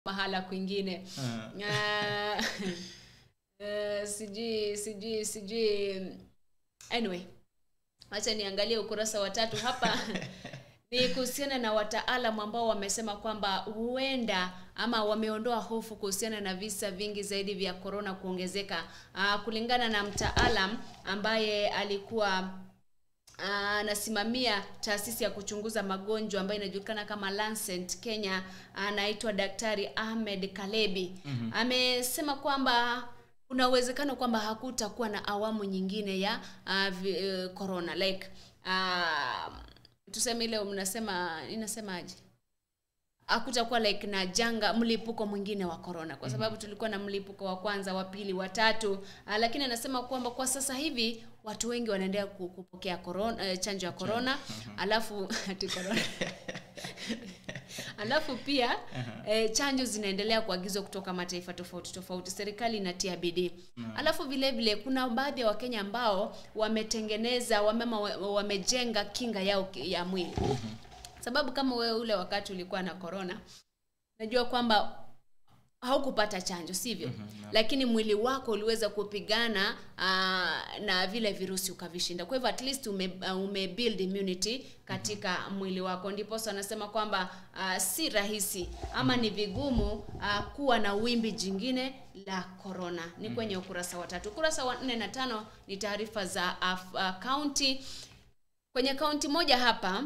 mahala kwingine. Sijui. Anyway, acha niangalie ukurasa wa 3 hapa. Ni kuhusiana na wataalamu ambao wamesema kwamba huenda ama wameondoa hofu kuhusiana na visa vingi zaidi vya corona kuongezeka. Kulingana na mtaalam ambaye alikuwa anasimamia taasisi ya kuchunguza magonjwa ambayo inajulikana kama Lancet Kenya, anaitwa Daktari Ahmed Kalebi. Amesema kwamba kuna uwezekano kwamba hakutakuwa na awamu nyingine ya corona, like tuseme ile inasemaje, hakutakuwa like na janga mlipuko mwingine wa corona, kwa sababu tulikuwa na mlipuko wa kwanza, wa pili, wa tatu, lakini anasema kwamba kwa sasa hivi watu wengi wanaendelea kupokea corona, chanjo ya corona, alafu ati corona alafu pia chanjo zinaendelea kuagizwa kutoka mataifa tofauti. Serikali inatia bidii. Alafu vile vile kuna baadhi ya Wakenya ambao wametengeneza, wamejenga kinga yao ya mwili. Sababu kama wewe ule wakati ulikuwa na corona, najua kwamba haukupata chanjo, sivyo? Lakini mwili wako uliweza kupigana na vile virusi ukavishinda. Kwa hivyo at least umebuild immunity katika mwili wako. Ndipo anasema kwamba si rahisi ama ni vigumu kuwa na wimbi jingine la corona. Ni kwenye ukurasa wa 3. Ukurasa wa 4 na 5 ni taarifa za county. Kwenye county moja hapa,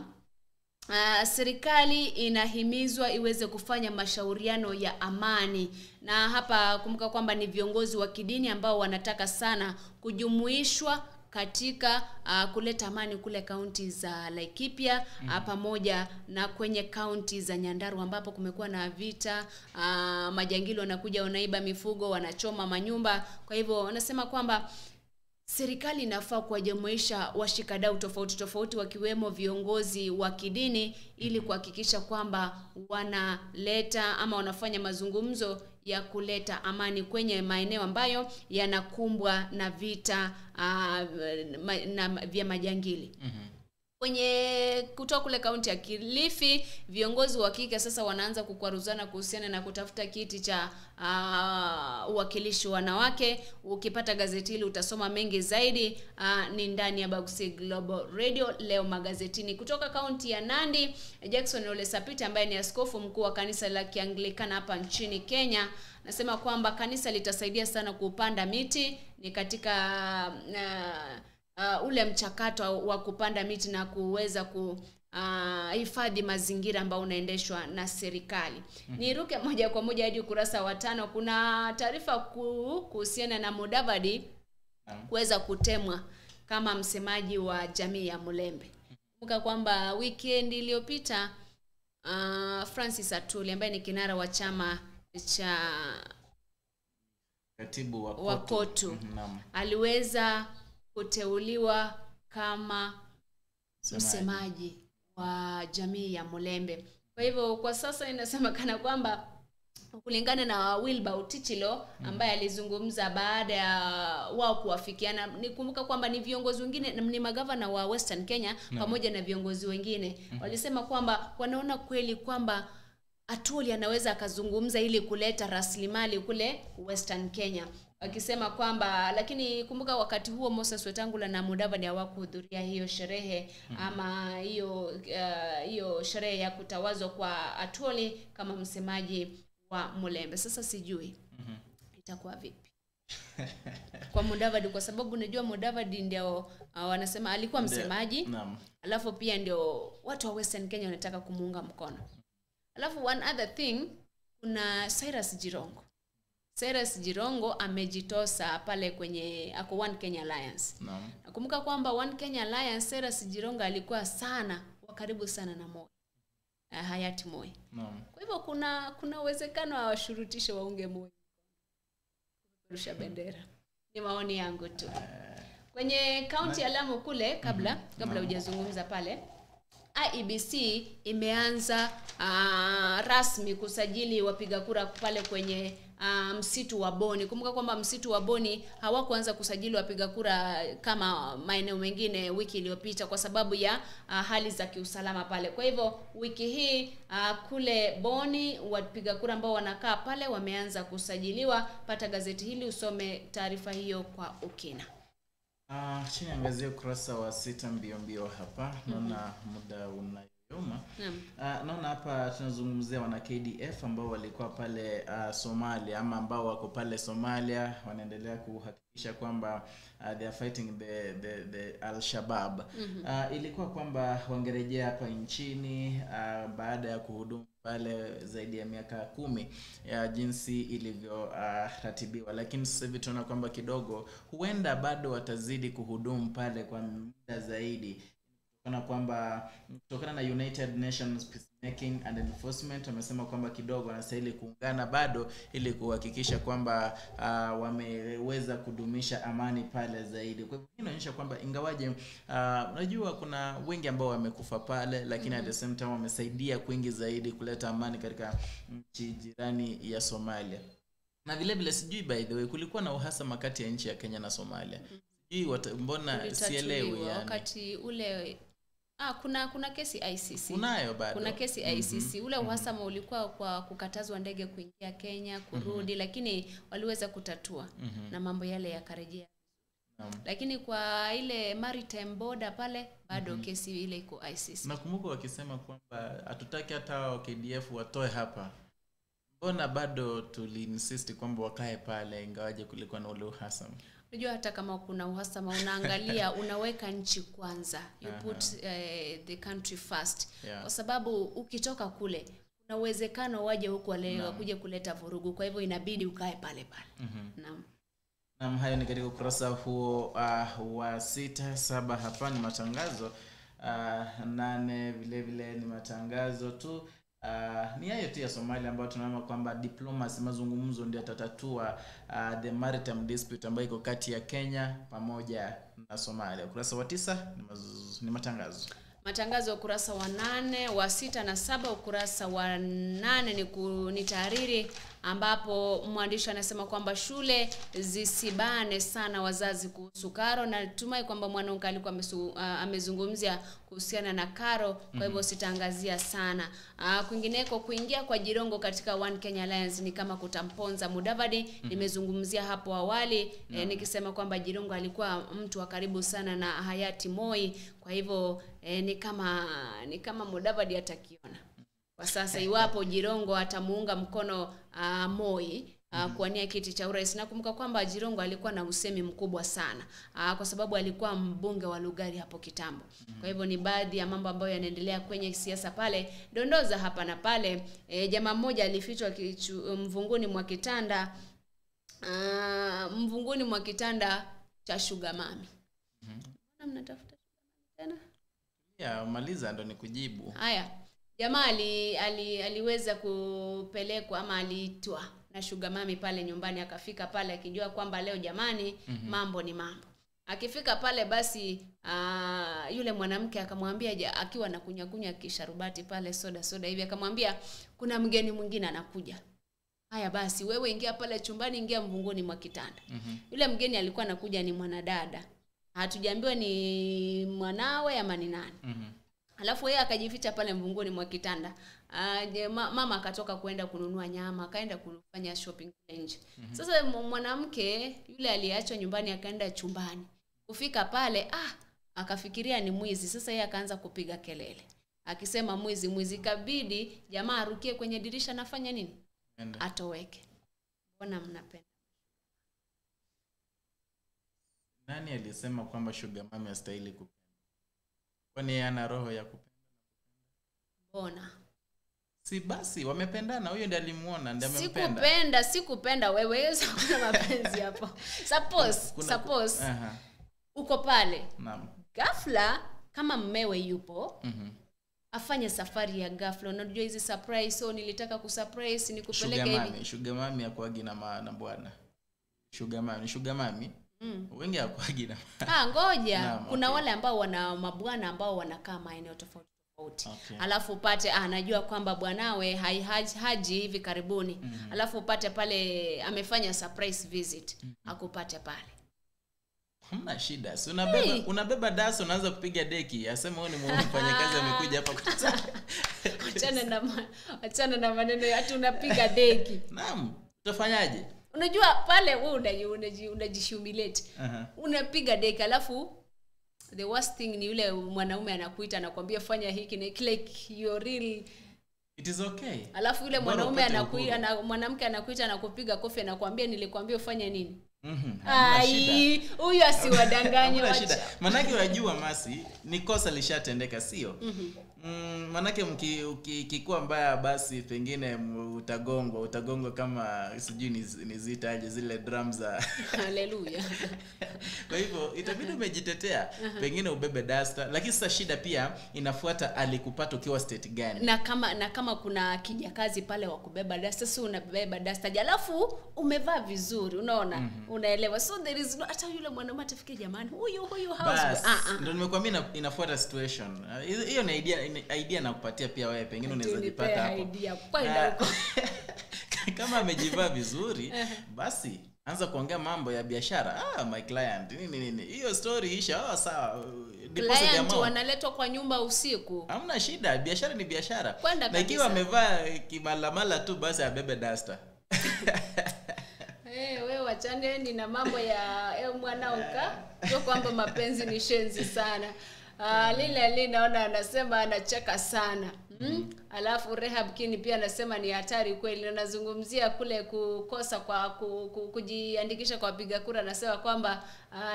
serikali inahimizwa iweze kufanya mashauriano ya amani. Na hapa kumbuka kwamba ni viongozi wa kidini ambao wanataka sana kujumuishwa katika kuleta amani kule kaunti za Laikipia, pamoja na kwenye kaunti za Nyandarua ambapo kumekuwa na vita, majangili wanakuja wanaiba mifugo, wanachoma manyumba. Kwa hivyo wanasema kwamba serikali inafaa kuwajumuisha washikadau tofauti wakiwemo viongozi wa kidini ili kuhakikisha kwamba wanaleta ama wanafanya mazungumzo ya kuleta amani kwenye maeneo ambayo yanakumbwa na vita na vya majangili. Kwenye kutoka kule kaunti ya Kilifi, viongozi wa kike sasa wanaanza kukwaruzana kuhusiana na kutafuta kiti cha uwakilishi wanawake. Ukipata gazeti hili utasoma mengi zaidi. Ni ndani ya Bagusi Global Radio leo magazetini. Kutoka kaunti ya Nandi, Jackson Ole Sapiti ambaye ni askofu mkuu wa kanisa la Kianglikana hapa nchini Kenya, nasema kwamba kanisa litasaidia sana kupanda miti. Ni katika ule mchakato wa kupanda miti na kuweza kuhifadhi mazingira ambao unaendeshwa na serikali. Niruke moja kwa moja hadi ukurasa wa 5. Kuna taarifa kuhusiana na Mudavadi kuweza kutemwa kama msemaji wa jamii ya Mulembe. Kumbuka kwamba weekend iliyopita Francis Atuli ambaye ni kinara wa chama cha katibu wa KOTU aliweza kuteuliwa kama msemaji wa jamii ya Mulembe. Kwa hivyo kwa sasa inasemekana kwamba kulingana na Wilbur Utichilo ambaye alizungumza baada ya wao kuafikiana, nikumbuka kwamba ni viongozi wengine, ni magavana wa Western Kenya pamoja na viongozi wengine walisema kwamba wanaona kweli kwamba Atuli anaweza akazungumza ili kuleta rasilimali kule Western Kenya. Wakisema kwamba, lakini kumbuka wakati huo Moses Wetangula na Mudavadi hawakuhudhuria hiyo sherehe ama hiyo sherehe ya kutawazwa kwa Atuli kama msemaji wa Mulembe. Sasa sijui itakuwa vipi kwa Mudavadi, kwa sababu unajua Mudavadi ndio wanasema alikuwa msemaji, alafu pia ndio watu wa Western Kenya wanataka kumuunga mkono. Alafu one other thing, kuna Cyrus Jirongo amejitosa pale kwenye ako One Kenya Alliance. Nakumbuka kwamba One Kenya Alliance Cyrus Jirongo alikuwa sana karibu sana na Moi, hayati Moi. Kwa hivyo kuna uwezekano awashurutishe waunge Moi kurusha bendera. Ni maoni yangu tu. Kwenye kaunti ya Lamu kule kabla hujazungumza pale, IEBC imeanza rasmi kusajili wapiga kura pale kwenye msitu wa Boni. Kumbuka kwamba msitu wa Boni hawakuanza kusajili wapiga kura kama maeneo mengine wiki iliyopita kwa sababu ya hali za kiusalama pale. Kwa hivyo wiki hii kule Boni wapiga kura ambao wanakaa pale wameanza kusajiliwa. Pata gazeti hili usome taarifa hiyo kwa ukina. Chini angazia ukurasa wa 6 mbio hapa. Naona muda unayoma. Naona hapa tunazungumzia wana KDF ambao walikuwa pale Somalia, ama ambao wako pale Somalia wanaendelea kuhakikisha kwamba they are fighting the Al-Shabaab. Ilikuwa kwamba wangerejea hapa nchini baada ya kuhudumu pale zaidi ya miaka 10 ya jinsi ilivyo ratibiwa, lakini sasa hivi tunaona kwamba kidogo huenda bado watazidi kuhudumu pale kwa muda zaidi. Kutokana na United Nations Peacemaking and Enforcement wamesema kwamba kidogo wanastahili kuungana bado ili kuhakikisha kwamba wameweza kudumisha amani pale zaidi. Kwa hivyo inaonyesha kwamba ingawaje unajua kuna wengi ambao wamekufa pale, lakini at the same time wamesaidia kwingi zaidi kuleta amani katika nchi jirani ya Somalia. Na vile vile sijui, by the way, kulikuwa na uhasama kati ya nchi ya Kenya na Somalia. Mbona sielewi yani. Wakati ule kuna kesi ICC. Kunayo bado. Kuna kesi ICC. Ule uhasama ulikuwa kwa kukatazwa ndege kuingia Kenya, kurudi, lakini waliweza kutatua na mambo yale yakarejea. Lakini kwa ile maritime border pale bado kesi ile iko ICC. Nakumbuka wakisema kwamba hatutaki hata KDF watoe hapa. Mbona bado tuliinsist kwamba wakae pale ingawaje kulikuwa na ule uhasama? Unajua hata kama kuna uhasama unangalia unaweka nchi kwanza. You put the country first. Kwa sababu ukitoka kule kuna uwezekano waje huko leo kuja kuleta vurugu. Kwa hivyo inabidi ukae pale pale. Naam, hayo ni katika ukurasa huo wa 6. 7 hapa ni matangazo. 8 vile vile ni matangazo tu. Ni hayo tu ya Somalia ambayo tunaona kwamba diplomacy, mazungumzo ndio yatatatua the maritime dispute ambayo iko kati ya Kenya pamoja na Somalia. Ukurasa wa 9 ni matangazo. Matangazo ukurasa wa 8, wa 6 na 7. Ukurasa wa 8 ni tahariri ambapo mwandishi anasema kwamba shule zisibane sana wazazi kuhusu karo, na natumai kwamba mwanangu alikuwa amezungumzia kuhusiana na karo, kwa hivyo sitaangazia sana. Kwingineko, kuingia kwa Jirongo katika One Kenya Alliance ni kama kutamponza Mudavadi. Nimezungumzia hapo awali nikisema kwamba Jirongo alikuwa mtu wa karibu sana na hayati Moi, kwa hivyo ni kama Mudavadi atakiona. Kwa sasa iwapo Jirongo atamuunga mkono Moi kuwania kiti cha urais. Nakumbuka kwamba Jirongo alikuwa na usemi mkubwa sana kwa sababu alikuwa mbunge wa Lugari hapo kitambo. Kwa hivyo ni baadhi ya mambo ambayo yanaendelea kwenye siasa pale. Dondoza hapa na pale. Jamaa mmoja alifichwa mvunguni mwa kitanda cha Sugar Mami. Mbona mnatafuta tena? Maliza ndo nikujibu. Haya. Jamaa aliweza kupelekwa ama aliitwa na Sugar Mami pale nyumbani, akafika pale akijua kwamba leo jamani mambo ni mambo. Akifika pale basi yule mwanamke akamwambia, akiwa na kunya kisharubati pale soda hivi, akamwambia kuna mgeni mwingine anakuja. Haya basi wewe ingia pale chumbani, ingia mvunguni mwa kitanda. Yule mgeni alikuwa anakuja ni mwanadada. Hatujaambiwa ni mwanawe ama ni nani. Alafu yeye akajificha pale mvunguni mwa kitanda. Mama akatoka kwenda kununua nyama, akaenda kufanya shopping nje. Sasa mwanamke yule aliachwa nyumbani akaenda chumbani. Kufika pale akafikiria ni mwizi. Sasa yeye akaanza kupiga kelele akisema mwizi. Kabidi jamaa arukie kwenye dirisha, nafanya nini? Atoweke. Mbona mnapenda? Nani alisema kwamba Sugar Mami hastahili kupenda? Kwani ana roho ya kupenda? Mbona? Si basi wamependana, huyo ndiye alimuona, ndiye amempenda. Sikupenda wewe, hizo kuna mapenzi hapo. Suppose uko pale. Naam. Ghafla kama mmewe yupo, afanye safari ya ghafla. Unajua hizi surprise, so nilitaka kusurprise nikupeleke hivi. Sugar Mami hakuagi na bwana. Sugar Mami. Wengi hakuagi na. Ngoja. Kuna wale ambao wana mabwana ambao wanakaa maeneo tofauti. tofauti. Alafu upate anajua kwamba bwanawe haji hivi karibuni. Alafu upate pale amefanya surprise visit. Akupate pale. Hamna shida. Si unabeba daso unaanza kupiga deki. Asema wewe ni mfanyakazi amekuja hapa kutazama. Achana na maneno hata unapiga deki. Naam. Utafanyaje? Unajua pale wewe unajishumilete. Unapiga deki alafu the worst thing ni yule mwanaume anakuita anakuambia fanya hiki na like you're real. It is okay. Alafu yule mwanamke anakuita anakupiga kofi anakuambia nilikwambia ufanye nini? Ai, huyu asiwadanganye wacha. Manake unajua Mercie ni kosa lishatendeka sio? Manake ukikuwa mbaya basi pengine utagongwa kama sijui ni zitaje zile drums za haleluya. Kwa hivyo itabidi umejitetea. Pengine ubebe duster, lakini sasa shida pia inafuata alikupata ukiwa state gani. Na kama kuna kijakazi pale wa kubeba duster, si unabeba duster alafu umevaa vizuri, unaona? Unaelewa. So there is hata yule mwanamume atafikia jamani huyu house. Ndio nimekuambia inafuata situation. Hiyo ni idea na kupatia pia wewe pengine unaweza jipata hapo. Idea kwenda huko. Kama amejivaa vizuri basi anza kuongea mambo ya biashara. My client nini hiyo story isha. Sawa, deposit amount wanaletwa kwa nyumba usiku. Hamna shida, biashara ni biashara. Na ikiwa amevaa kimalamala tu basi abebe duster. Wewe wachane ni na mambo ya mwanauka. Sio kwamba mapenzi ni shenzi sana. Lile naona anasema anacheka sana. Alafu Rehab Kini pia anasema ni hatari kweli. Anazungumzia kule kukosa kwa kujiandikisha kwa wapiga kura, anasema kwamba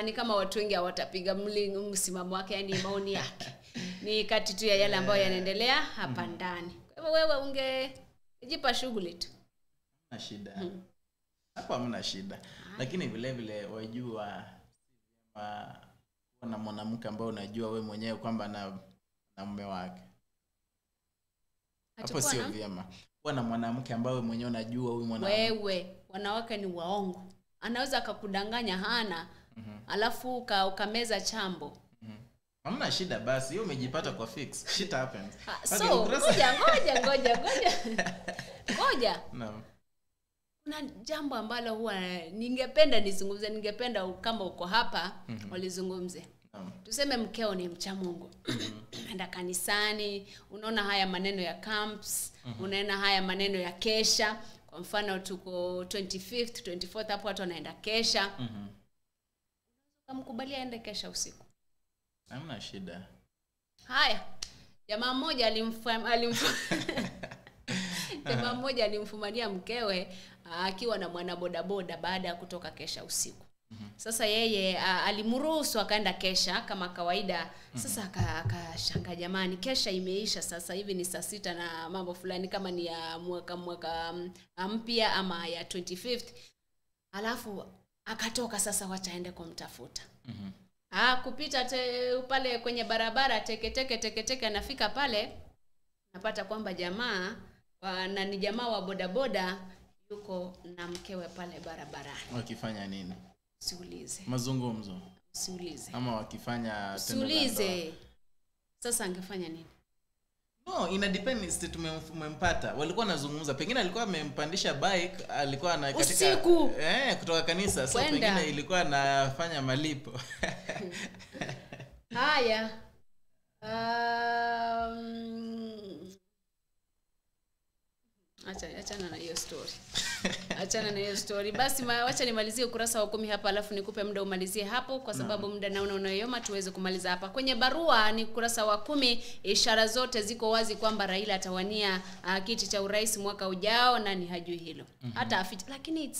ni kama watu wengi hawatapiga msimamo wake, yani maoni yake. Ni kati tu ya yale ambayo yanaendelea hapa ndani. Kwa hivyo wewe ungejipa shughuli tu. Hamna shida. Hapo hamna shida. Lakini vile vile wajua na mwanamke ambao unajua wewe mwenyewe kwamba na mume wake. Hapo sio vyema. Kuwa na mwanamke ambaye mwenyewe unajua huyu mwanamke. Wewe wanawake ni waongo. Anaweza akakudanganya hana. Alafu ukameza chambo. Hamna shida basi, hiyo umejipata kwa fix. Shit happens. So, ngoja. Naam. Kuna jambo ambalo huwa ningependa nizungumze, ningependa kama uko hapa walizungumze. Tuseme mkeo ni mcha Mungu. Anaenda kanisani, unaona haya maneno ya camps, unaona haya maneno ya kesha. Kwa mfano tuko 25th, 24th hapo watu wanaenda kesha. Kamkubalia aende kesha usiku. Hamna shida. Haya. Jamaa mmoja alimfumania mkewe akiwa na mwana bodaboda baada ya kutoka kesha usiku. Sasa yeye alimruhusu akaenda kesha kama kawaida. Sasa akashanga jamani, kesha imeisha, sasa hivi ni saa 6 na mambo fulani kama ni ya mwaka mpya ama ya 25th. Alafu akatoka sasa wachaende kumtafuta. Kupita pale kwenye barabara teke anafika pale, napata kwamba jamaa na ni jamaa wa bodaboda yuko na mkewe pale barabarani. Wakifanya nini? Siulize. Mazungumzo. Siulize. Ama wakifanya tendo la ndoa. Sasa angefanya nini? No, ina depend state tumempata. Walikuwa nazungumza. Pengine alikuwa amempandisha bike, alikuwa na katika usiku. Kutoka kanisa. So pengine ilikuwa anafanya malipo. Haya. Achana na hiyo story. Basi wacha nimalizie ukurasa wa 10 hapa alafu nikupe muda umalizie hapo kwa sababu muda naona unayoma tuweze kumaliza hapa. Kwenye barua ni ukurasa wa 10, ishara zote ziko wazi kwamba Raila atawania kiti cha urais mwaka ujao na ni hajui hilo. Hata afiti, lakini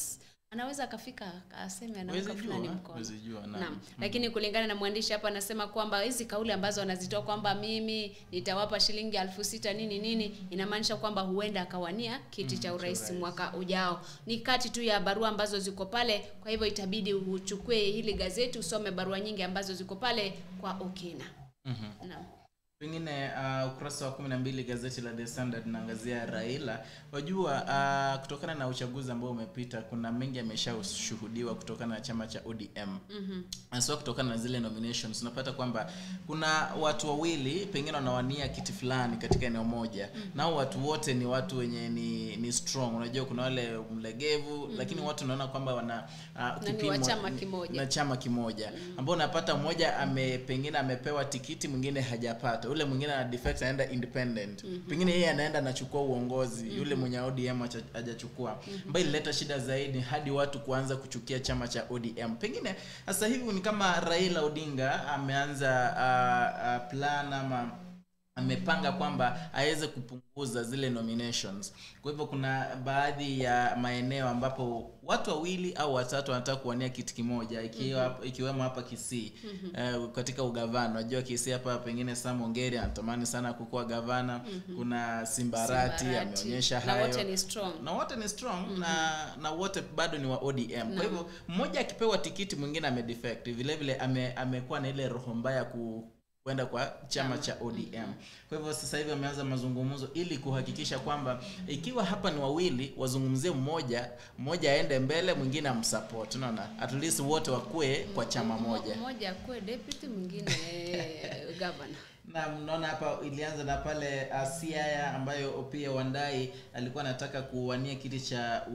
anaweza akafika aseme anaweza fulani mkono. Naam. Lakini kulingana na mwandishi hapa anasema kwamba hizi kauli ambazo anazitoa kwamba mimi nitawapa shilingi 6,000 nini inamaanisha kwamba huenda akawania kiti cha urais mwaka ujao. Ni kati tu ya barua ambazo ziko pale, kwa hivyo itabidi uchukue hili gazeti usome barua nyingi ambazo ziko pale kwa ukina. Naam. Pengine ukurasa wa 12 gazeti la The Standard naangazia Raila. Wajua kutokana na uchaguzi ambao umepita kuna mengi yameshashuhudiwa kutokana na chama cha ODM. Hasa kutokana na zile nominations unapata kwamba kuna watu wawili pengine wanawania kiti fulani katika eneo moja. Nao watu wote ni watu wenye ni strong. Unajua kuna wale mlegevu lakini watu wanaona kwamba wana kipimo chama kimoja. Na chama kimoja. Ambao unapata mmoja pengine amepewa tikiti mwingine hajapata. Ule mwingine ana defect anaenda independent. Pengine yeye anaenda anachukua uongozi, yule mwenye ODM hajachukua. Ambayo ilileta shida zaidi hadi watu kuanza kuchukia chama cha ODM. Pengine sasa hivi ni kama Raila Odinga ameanza plan ama amepanga kwamba aweze kupunguza zile nominations. Kwa hivyo kuna baadhi ya maeneo ambapo watu wawili au watatu wanataka kuwania kiti kimoja ikiwemo hapa Kisii katika ugavana. Unajua Kisii hapa pengine Sam Ongeri anatamani sana kukuwa gavana. Kuna Simbarati ameonyesha hayo. Na wote ni strong na wote bado ni wa ODM. Kwa hivyo mmoja akipewa tikiti mwingine amedefect. Vile vile amekuwa na ile roho mbaya kwenda kwa chama cha ODM. Kwa hivyo sasa hivi wameanza mazungumzo ili kuhakikisha kwamba ikiwa hapa ni wawili wazungumzie mmoja aende mbele mwingine amsupport. Unaona? At least wote wakue kwa chama moja. Mmoja akue deputy mwingine governor. Na mnaona hapa ilianza na pale Siaya ambayo pia Wandai alikuwa anataka kuwania kiti cha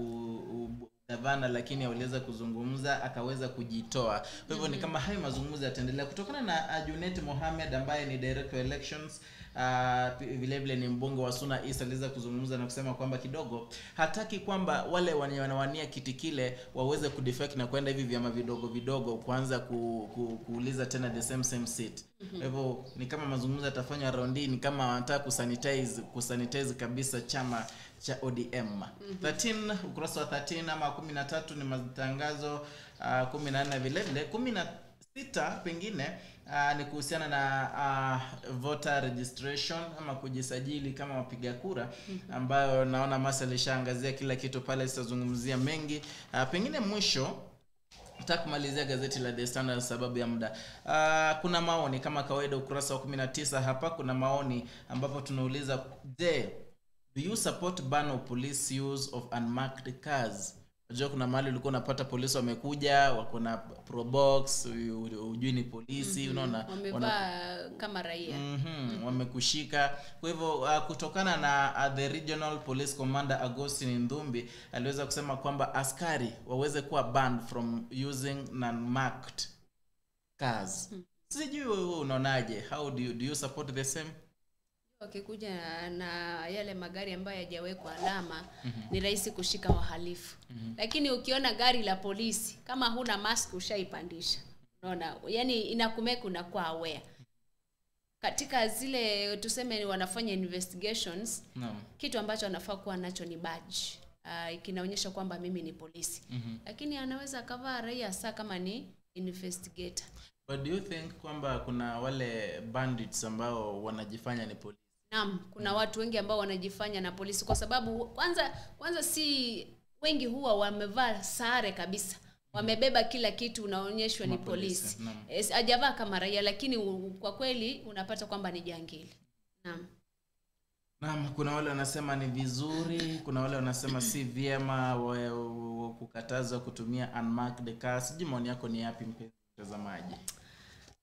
gavana lakini aliweza kuzungumza akaweza kujitoa. Kwa hivyo ni kama hayo mazungumzo yataendelea kutokana na Junet Mohamed ambaye ni director elections. Vile vile ni mbunge wa Suna East aliweza kuzungumza na kusema kwamba kidogo hataki kwamba wale wanawania kiti kile waweze kudefect na kwenda hivi vyama vidogo kuanza kuuliza tena the same seat. Kwa hivyo ni kama mazungumzo yatafanywa round hii, ni kama wanataka kusanitize kabisa chama cha ODM. 13 ukurasa wa 13 ama 13 ni matangazo 14 vile vile 16 pengine ni kuhusiana na voter registration ama kujisajili kama wapiga kura ambayo naona Mercie alishaangazia kila kitu pale, sitazungumzia mengi. Pengine mwisho nataka kumalizia gazeti la The Standard sababu ya muda. Kuna maoni kama kawaida ukurasa wa 19 hapa kuna maoni ambapo tunauliza do you support ban of police use of unmarked cars? Unajua kuna mahali ulikuwa unapata polisi wamekuja wako na probox ujui ni polisi unaona wamevaa kama raia wamekushika. Kwa hivyo kutokana na the regional police commander Agostine Ndumbi aliweza kusema kwamba askari waweze kuwa banned from using unmarked cars. Sijui wewe unaonaje? How do you support the same? Wakikuja na yale magari ambayo hajawekwa alama ni rahisi kushika wahalifu. Lakini ukiona gari la polisi kama huna mask ushaipandisha. Unaona? Yaani inakumeka unakuwa aware. Katika zile tuseme wanafanya investigations, kitu ambacho anafaa kuwa nacho ni badge. Kinaonyesha kwamba mimi ni polisi. Lakini anaweza kavaa raia saa kama ni investigator. But do you think kwamba kuna wale bandits ambao wanajifanya ni polisi? Naam, kuna watu wengi ambao wanajifanya na polisi kwa sababu kwanza si wengi huwa wamevaa sare kabisa. Wamebeba kila kitu unaonyeshwa ni polisi. Hajavaa kama raia lakini kwa kweli unapata kwamba ni jangili. Naam, kuna wale wanasema ni vizuri, kuna wale wanasema si vyema kukatazwa kutumia unmarked cars. Maoni yako ni yapi mtazamaji?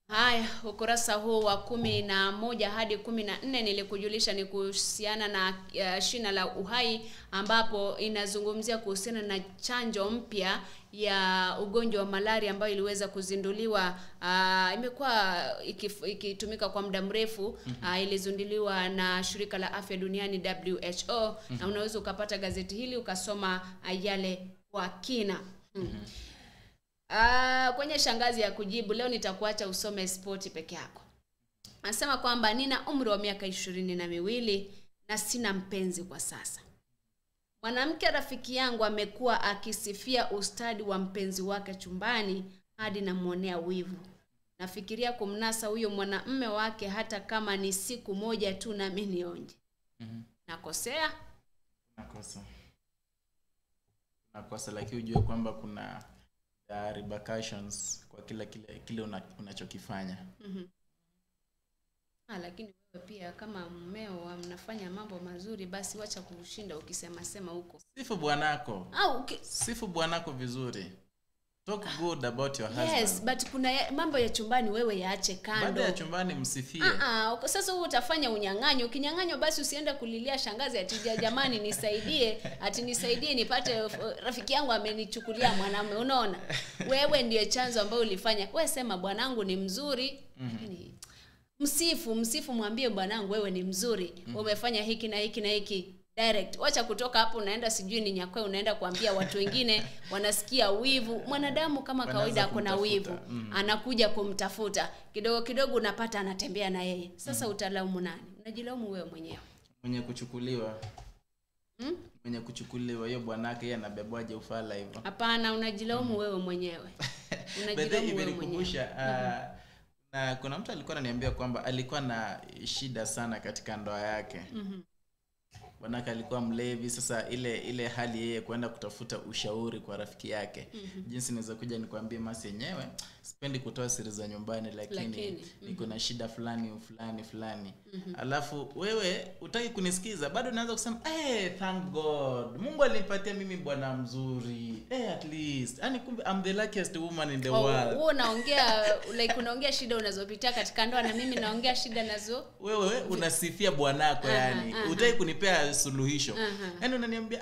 Haya, ukurasa huu wa 11 hadi 14 nilikujulisha ni kuhusiana na shina la Uhai ambapo inazungumzia kuhusiana na chanjo mpya ya ugonjwa wa malaria ambayo iliweza kuzinduliwa. Imekuwa ikitumika kwa muda mrefu. Ilizinduliwa na shirika la afya duniani WHO na unaweza ukapata gazeti hili ukasoma yale kwa kina. Kwenye shangazi ya kujibu leo nitakuacha usome spoti peke yako. Anasema kwamba nina umri wa miaka 22 na sina mpenzi kwa sasa. Mwanamke rafiki yangu amekuwa akisifia ustadi wa mpenzi wake chumbani hadi namuonea wivu. Nafikiria kumnasa huyo mwanamume wake hata kama ni siku moja tu na mimi nionje. Nakosea? Nakosa lakini ujue kwamba kuna repercussions kwa kile unachokifanya. Lakini wewe pia kama mmeo mnafanya mambo mazuri, basi wacha kushinda ukisema huko. Sifu bwanako. Sifu bwanako vizuri. Talk good about your husband. Yes, but kuna mambo ya chumbani wewe yaache kando. Baada ya chumbani msifie. Sasa wewe utafanya unyang'anyo. Ukinyang'anyo basi usiende kulilia shangazi ati jamani nisaidie, ati nisaidie nipate rafiki yangu amenichukulia mwanamume. Unaona? Wewe ndiye chanzo ambao ulifanya. Wewe sema bwanangu ni mzuri. Msifu mwambie bwanangu wewe ni mzuri. Umefanya hiki na hiki na hiki. Direct. Wacha kutoka hapo unaenda sijui ni nyakwe unaenda kuambia watu wengine wanasikia wivu. Mwanadamu kama kawaida akona wivu. Anakuja kumtafuta. Kidogo kidogo unapata anatembea na yeye. Sasa utalaumu nani? Unajilaumu wewe mwenyewe. Mwenye kuchukuliwa. Mwenye kuchukuliwa hiyo bwanake yeye anabebwaje ufala hivyo? Hapana, unajilaumu wewe mwenyewe. Unajilaumu wewe mwenyewe. Na kuna mtu alikuwa ananiambia kwamba alikuwa na shida sana katika ndoa yake. Bwanake alikuwa mlevi. Sasa ile hali yeye kwenda kutafuta ushauri kwa rafiki yake. Jinsi naweza kuja nikwambie Mercie yenyewe sipendi kutoa siri za nyumbani lakini niko na shida fulani. Alafu wewe utaki kunisikiza, bado naanza kusema thank God. Mungu alinipatia mimi bwana mzuri. At least. Yaani kumbe I'm the luckiest woman in the world. Wewe unaongea shida unazopitia katika ndoa na mimi naongea shida nazo. Wewe unasifia bwanako yani. Utaki kunipea suluhisho. Yaani unaniambia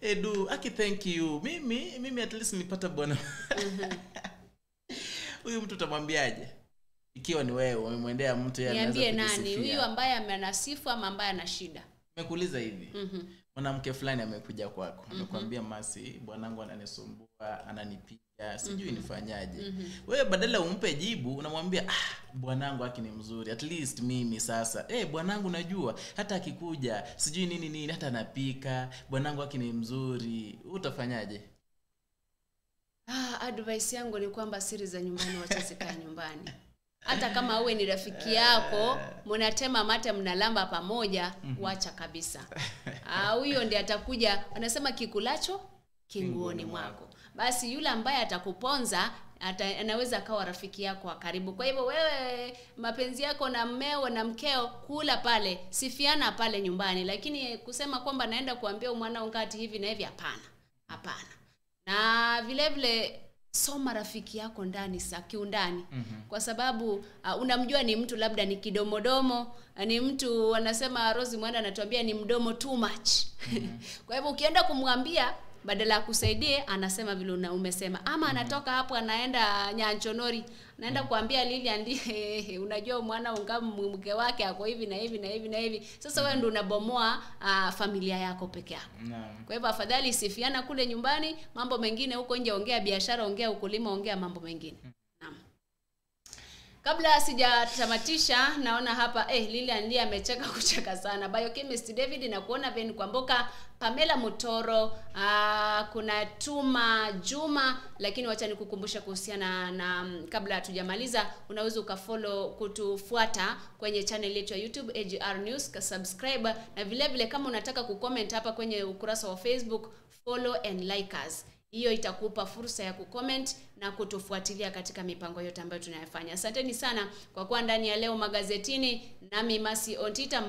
Edu, thank you. Mimi at least nipata bwana. Huyu mtu utamwambiaje? Ikiwa ni wewe umemwendea mtu yeye anaweza kujisifia. Niambie nani? Huyu ambaye amenasifu ama ambaye ana shida? Nimekuuliza hivi. Mwanamke fulani amekuja kwako. Amekwambia Mercie, bwanangu ananisumbua, ananipiga, sijui nifanyaje. Wewe badala umpe jibu unamwambia bwanangu ni mzuri. At least mimi sasa bwanangu najua hata akikuja sijui nini hata anapika. Bwanangu ni mzuri. Utafanyaje? Advice yangu ni kwamba siri za nyumbani wacha zikae nyumbani. Hata kama uwe ni rafiki yako, mnatema mate mnalamba pamoja, wacha kabisa. Huyo ndiye atakuja, anasema kikulacho kinguoni mwako. Basi yule ambaye atakuponza anaweza kawa rafiki yako wa karibu. Kwa hivyo wewe mapenzi yako na mmeo na mkeo kula pale, sifiana pale nyumbani, lakini kusema kwamba naenda kuambia mwana ungati hivi na hivi hapana. Na vile vile soma rafiki yako ndani kiundani. Kwa sababu unamjua ni mtu labda ni kidomodomo, ni mtu wanasema Rose Mwanda anatuambia ni mdomo too much. Kwa hivyo ukienda kumwambia badala ya kusaidie anasema vile umesema, ama anatoka hapo anaenda Nyanchonori naenda kuambia Lilian unajua mwana ungamu mke wake ako hivi na hivi na hivi na hivi. Sasa wewe ndio unabomoa familia yako peke yako. Kwa hivyo afadhali sifiana kule nyumbani, mambo mengine huko nje ongea biashara, ongea ukulima, ongea mambo mengine. Kabla sijatamatisha naona hapa Lilian ndiye amecheka kucheka sana. Biochemist David na kuona Ben Kwamboka, Pamela Mutoro, kuna Tuma Juma, lakini wacha nikukumbusha kuhusiana na kabla hatujamaliza unaweza kutufuata kwenye channel yetu ya YouTube AGR News, subscribe, na vile vile kama unataka kucomment hapa kwenye ukurasa wa Facebook, follow and like us. Hiyo itakupa fursa ya kucomment na kutufuatilia katika mipango yote ambayo tunayofanya. Asanteni sana kwa kuwa ndani ya Leo Magazetini, nami Mercie Ontita.